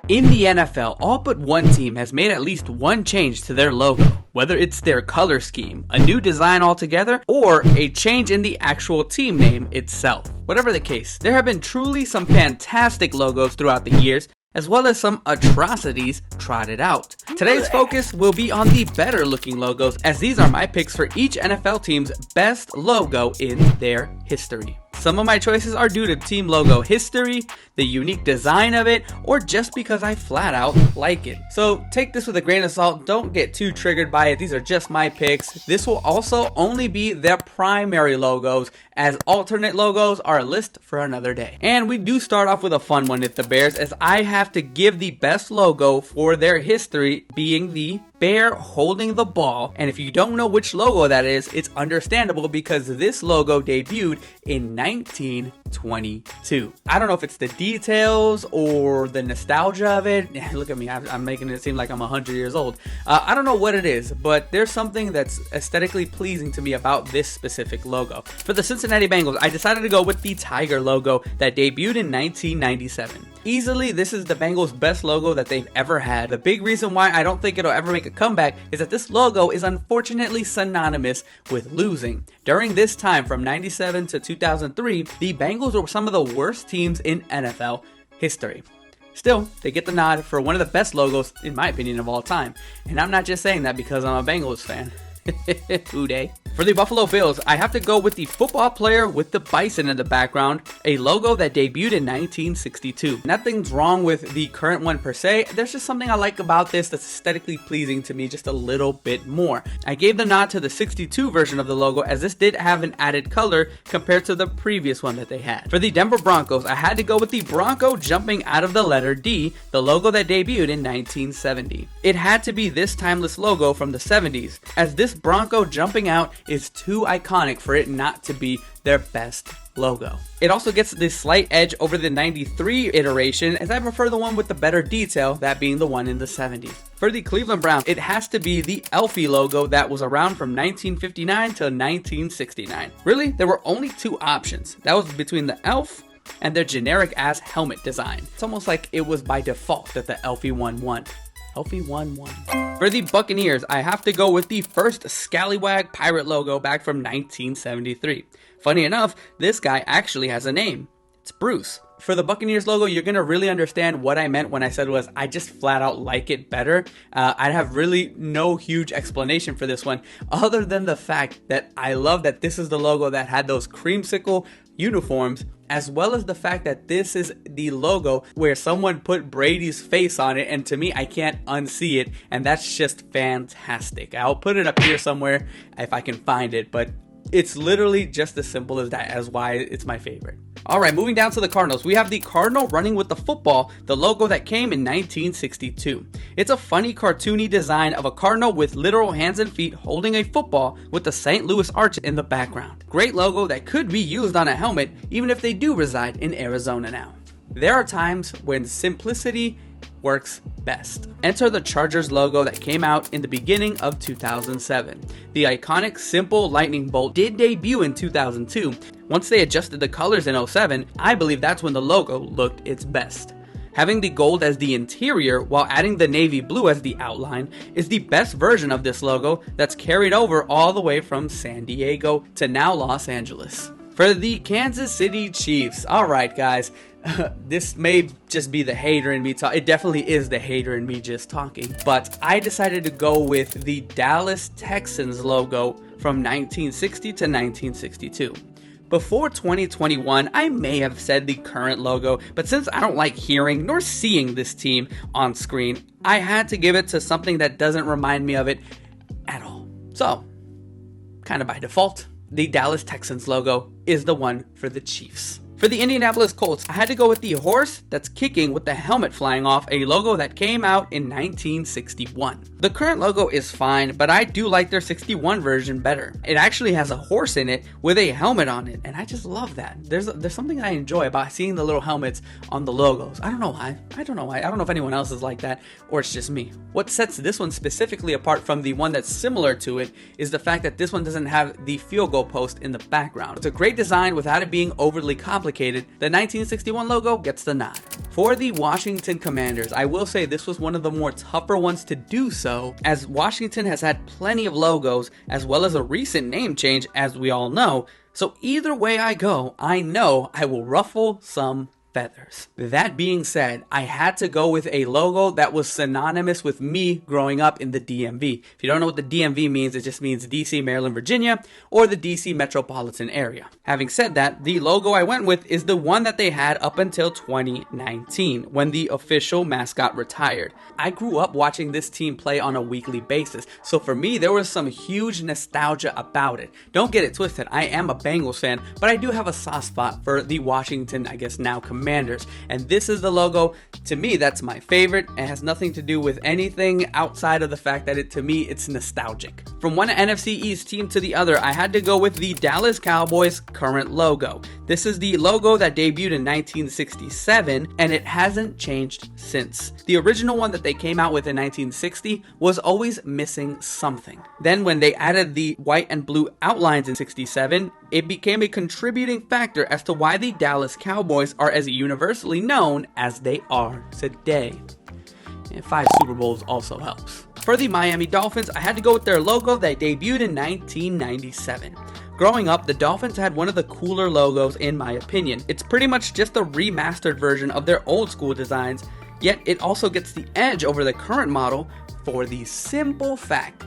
In the NFL, all but one team has made at least one change to their logo, whether it's their color scheme, a new design altogether, or a change in the actual team name itself. Whatever the case, there have been truly some fantastic logos throughout the years, as well as some atrocities trotted out. Today's focus will be on the better looking logos, as these are my picks for each NFL team's best logo in their history. Some of my choices are due to team logo history, the unique design of it, or just because I flat out like it. So take this with a grain of salt, don't get too triggered by it, these are just my picks. This will also only be their primary logos, as alternate logos are a list for another day. And we do start off with a fun one with the Bears, as I have to give the best logo for their history being the bear holding the ball. And if you don't know which logo that is, it's understandable because this logo debuted in 1922. I don't know if it's the details or the nostalgia of it. Look at me, I'm making it seem like I'm 100 years old. I don't know what it is, but there's something that's aesthetically pleasing to me about this specific logo. For the Cincinnati Bengals, I decided to go with the tiger logo that debuted in 1997. Easily, this is the Bengals' best logo that they've ever had. The big reason why I don't think it'll ever make a comeback is that this logo is unfortunately synonymous with losing. During this time, from 97 to 2003, the Bengals were some of the worst teams in NFL history. Still, they get the nod for one of the best logos, in my opinion, of all time. And I'm not just saying that because I'm a Bengals fan. Hooday. For the Buffalo Bills, I have to go with the football player with the bison in the background, a logo that debuted in 1962. Nothing's wrong with the current one per se, there's just something I like about this that's aesthetically pleasing to me just a little bit more. I gave the nod to the 62 version of the logo, as this did have an added color compared to the previous one that they had. For the Denver Broncos, I had to go with the Bronco jumping out of the letter D, the logo that debuted in 1970. It had to be this timeless logo from the 70s, as this Bronco jumping out is too iconic for it not to be their best logo. It also gets this slight edge over the 93 iteration, as I prefer the one with the better detail, that being the one in the 70s. For the Cleveland Browns, it has to be the Elfie logo that was around from 1959 to 1969. Really, there were only two options. That was between the elf and their generic ass helmet design. It's almost like it was by default that the Elfie one won. Elfie 1-1. For the Buccaneers, I have to go with the first Scallywag Pirate logo back from 1973. Funny enough, this guy actually has a name. It's Bruce. For the Buccaneers logo, you're going to really understand what I meant when I said was I just flat out like it better. I have really no huge explanation for this one, other than the fact that I love that this is the logo that had those creamsicle uniforms, as well as the fact that this is the logo where someone put Brady's face on it, and to me, I can't unsee it, and that's just fantastic. I'll put it up here somewhere if I can find it, but it's literally just as simple as that, as why it's my favorite. Alright, moving down to the Cardinals, we have the Cardinal running with the football, the logo that came in 1962. It's a funny cartoony design of a cardinal with literal hands and feet holding a football with the St. Louis Arch in the background. Great logo that could be used on a helmet, even if they do reside in Arizona now. There are times when simplicity works best. Enter the Chargers logo that came out in the beginning of 2007. The iconic simple lightning bolt did debut in 2002. Once they adjusted the colors in 2007, I believe that's when the logo looked its best. Having the gold as the interior while adding the navy blue as the outline is the best version of this logo that's carried over all the way from San Diego to now Los Angeles. For the Kansas City Chiefs, alright guys, this may just be the hater in me talking. It definitely is the hater in me just talking. But I decided to go with the Dallas Texans logo from 1960 to 1962. Before 2021, I may have said the current logo, but since I don't like hearing nor seeing this team on screen, I had to give it to something that doesn't remind me of it at all. So, kind of by default, the Dallas Texans logo is the one for the Chiefs. For the Indianapolis Colts, I had to go with the horse that's kicking with the helmet flying off, a logo that came out in 1961. The current logo is fine, but I do like their 61 version better. It actually has a horse in it with a helmet on it, and I just love that. There's something I enjoy about seeing the little helmets on the logos. I don't know why. I don't know if anyone else is like that, or it's just me. What sets this one specifically apart from the one that's similar to it is the fact that this one doesn't have the field goal post in the background. It's a great design without it being overly complicated. The 1961 logo gets the nod. For the Washington Commanders, I will say this was one of the more tougher ones to do so, as Washington has had plenty of logos as well as a recent name change, as we all know. So either way I go, I know I will ruffle some feathers. That being said, I had to go with a logo that was synonymous with me growing up in the DMV. If you don't know what the DMV means, it just means DC, Maryland, Virginia, or the DC metropolitan area. Having said that, the logo I went with is the one that they had up until 2019, when the official mascot retired. I grew up watching this team play on a weekly basis, so for me, there was some huge nostalgia about it. Don't get it twisted, I am a Bengals fan, but I do have a soft spot for the Washington, I guess now, Commanders, and this is the logo. To me, that's my favorite. It has nothing to do with anything outside of the fact that to me it's nostalgic. From one NFC East team to the other, I had to go with the Dallas Cowboys current logo. This is the logo that debuted in 1967, and it hasn't changed since. The original one that they came out with in 1960 was always missing something. Then when they added the white and blue outlines in 67, it became a contributing factor as to why the Dallas Cowboys are as universally known as they are today. And 5 Super Bowls also helps. For the Miami Dolphins, I had to go with their logo that debuted in 1997. Growing up, the Dolphins had one of the cooler logos in my opinion. It's pretty much just a remastered version of their old school designs, yet it also gets the edge over the current model for the simple fact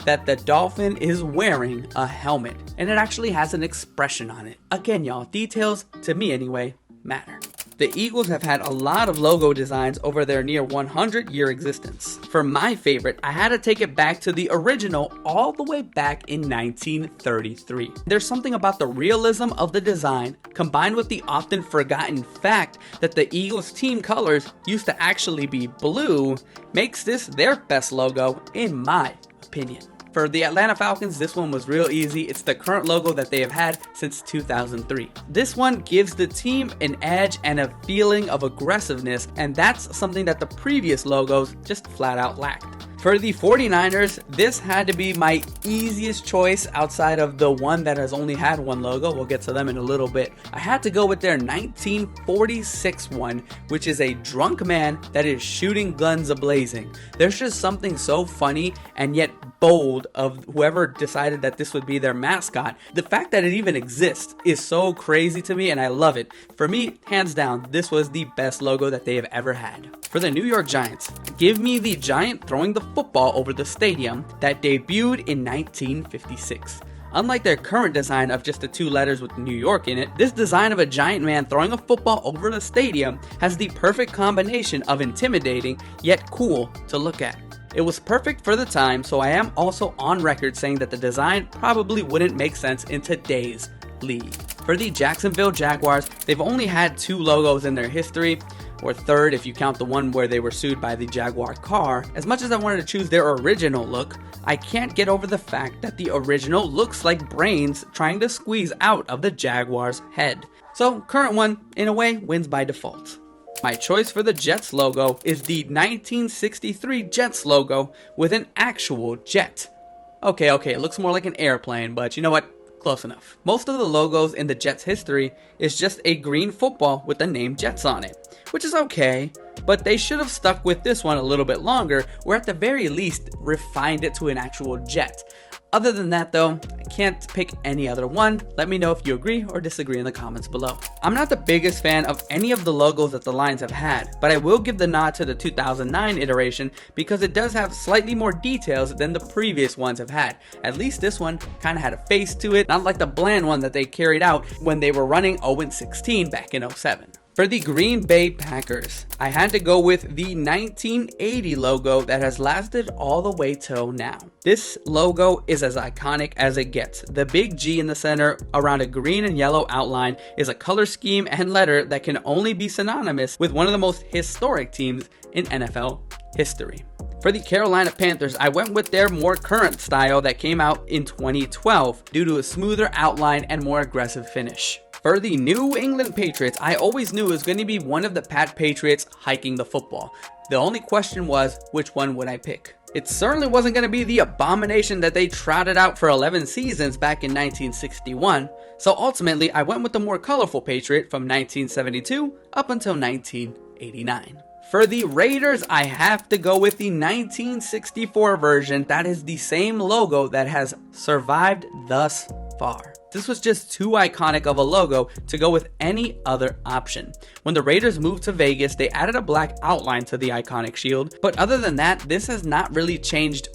that the dolphin is wearing a helmet, and it actually has an expression on it. Again, y'all, details, to me anyway, matter. The Eagles have had a lot of logo designs over their near 100-year existence. For my favorite, I had to take it back to the original all the way back in 1933. There's something about the realism of the design, combined with the often forgotten fact that the Eagles team colors used to actually be blue, makes this their best logo in my opinion. For the Atlanta Falcons, this one was real easy. It's the current logo that they have had since 2003. This one gives the team an edge and a feeling of aggressiveness, and that's something that the previous logos just flat out lacked. For the 49ers, this had to be my easiest choice outside of the one that has only had one logo. We'll get to them in a little bit. I had to go with their 1946 one, which is a drunk man that is shooting guns a-blazing. There's just something so funny and yet bold of whoever decided that this would be their mascot. The fact that it even exists is so crazy to me, and I love it. For me, hands down, this was the best logo that they have ever had. For the New York Giants, give me the giant throwing the football over the stadium that debuted in 1956. Unlike their current design of just the 2 letters with New York in it, this design of a giant man throwing a football over the stadium has the perfect combination of intimidating yet cool to look at. It was perfect for the time, so I am also on record saying that the design probably wouldn't make sense in today's league. For the Jacksonville Jaguars, they've only had 2 logos in their history, or 3rd if you count the one where they were sued by the Jaguar car. As much as I wanted to choose their original look, I can't get over the fact that the original looks like brains trying to squeeze out of the Jaguar's head. So current one, in a way, wins by default. My choice for the Jets logo is the 1963 Jets logo with an actual jet. Okay, it looks more like an airplane, but you know what? Close enough. Most of the logos in the Jets history is just a green football with the name Jets on it, which is okay, but they should have stuck with this one a little bit longer, or at the very least refined it to an actual jet. Other than that though, I can't pick any other one. Let me know if you agree or disagree in the comments below. I'm not the biggest fan of any of the logos that the Lions have had, but I will give the nod to the 2009 iteration because it does have slightly more details than the previous ones have had. At least this one kind of had a face to it, not like the bland one that they carried out when they were running 0-16 back in 07. For the Green Bay Packers, I had to go with the 1980 logo that has lasted all the way till now. This logo is as iconic as it gets. The big G in the center around a green and yellow outline is a color scheme and letter that can only be synonymous with one of the most historic teams in NFL history. For the Carolina Panthers, I went with their more current style that came out in 2012 due to a smoother outline and more aggressive finish. For the New England Patriots, I always knew it was going to be one of the Pat Patriots hiking the football. The only question was, which one would I pick? It certainly wasn't going to be the abomination that they trotted out for 11 seasons back in 1961, so ultimately I went with the more colorful Patriot from 1972 up until 19 1989. For the Raiders, I have to go with the 1964 version. That is the same logo that has survived thus far. This was just too iconic of a logo to go with any other option. When the Raiders moved to Vegas, they added a black outline to the iconic shield, but other than that, this has not really changed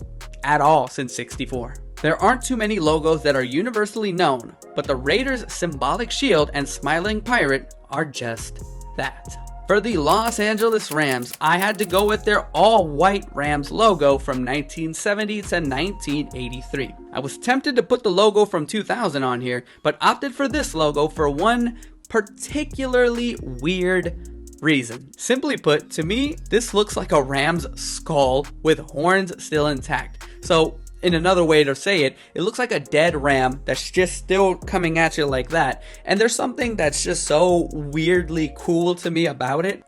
at all since 64. There aren't too many logos that are universally known, but the Raiders' symbolic shield and smiling pirate are just that. For the Los Angeles Rams, I had to go with their all-white Rams logo from 1970 to 1983. I was tempted to put the logo from 2000 on here, but opted for this logo for one particularly weird reason. Simply put, to me, this looks like a ram's skull with horns still intact. So, in another way to say it, it looks like a dead ram that's just still coming at you like that. And there's something that's just so weirdly cool to me about it.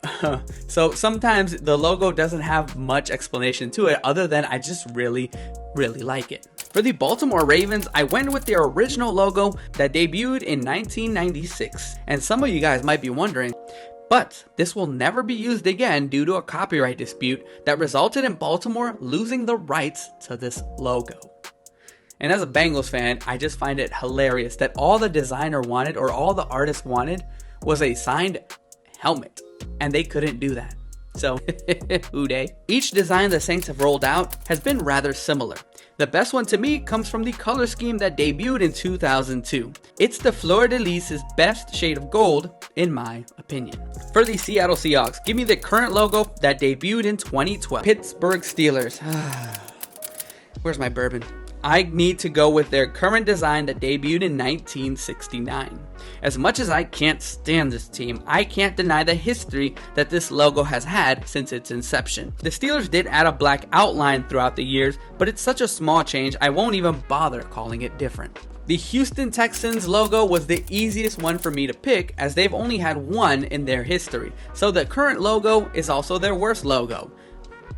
So sometimes the logo doesn't have much explanation to it other than I just really like it. For the Baltimore Ravens, I went with their original logo that debuted in 1996. And some of you guys might be wondering, but this will never be used again due to a copyright dispute that resulted in Baltimore losing the rights to this logo. And as a Bengals fan, I just find it hilarious that all the designer wanted or all the artist wanted was a signed helmet, and they couldn't do that. So, hoo-day. Each design the Saints have rolled out has been rather similar. The best one to me comes from the color scheme that debuted in 2002. It's the fleur-de-lis's best shade of gold, in my opinion. For the Seattle Seahawks, give me the current logo that debuted in 2012. Pittsburgh Steelers. Where's my bourbon? I need to go with their current design that debuted in 1969. As much as I can't stand this team, I can't deny the history that this logo has had since its inception. The Steelers did add a black outline throughout the years, but it's such a small change I won't even bother calling it different. The Houston Texans logo was the easiest one for me to pick as they've only had one in their history, so the current logo is also their worst logo.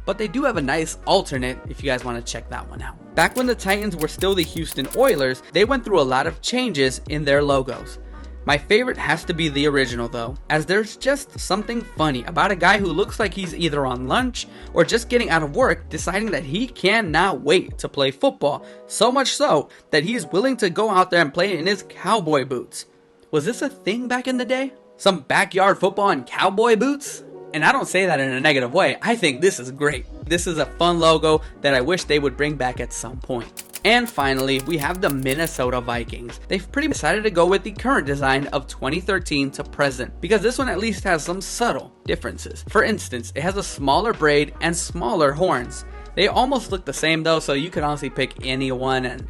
But they do have a nice alternate if you guys want to check that one out. Back when the Titans were still the Houston Oilers, they went through a lot of changes in their logos. My favorite has to be the original though, as there's just something funny about a guy who looks like he's either on lunch or just getting out of work deciding that he cannot wait to play football, so much so that he is willing to go out there and play in his cowboy boots. Was this a thing back in the day? Some backyard football in cowboy boots? And I don't say that in a negative way. I think this is great. This is a fun logo that I wish they would bring back at some point. And finally, we have the Minnesota Vikings. They've pretty much decided to go with the current design of 2013 to present, because this one at least has some subtle differences. For instance, it has a smaller braid and smaller horns. They almost look the same though, so you can honestly pick any one and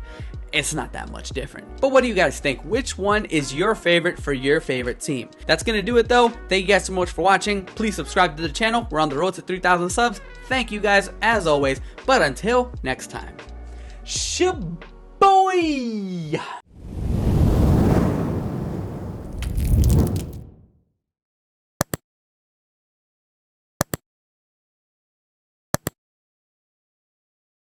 it's not that much different. But what do you guys think? Which one is your favorite for your favorite team? That's gonna do it though. Thank you guys so much for watching. Please subscribe to the channel. We're on the road to 3,000 subs. Thank you guys as always. But until next time, shaboy!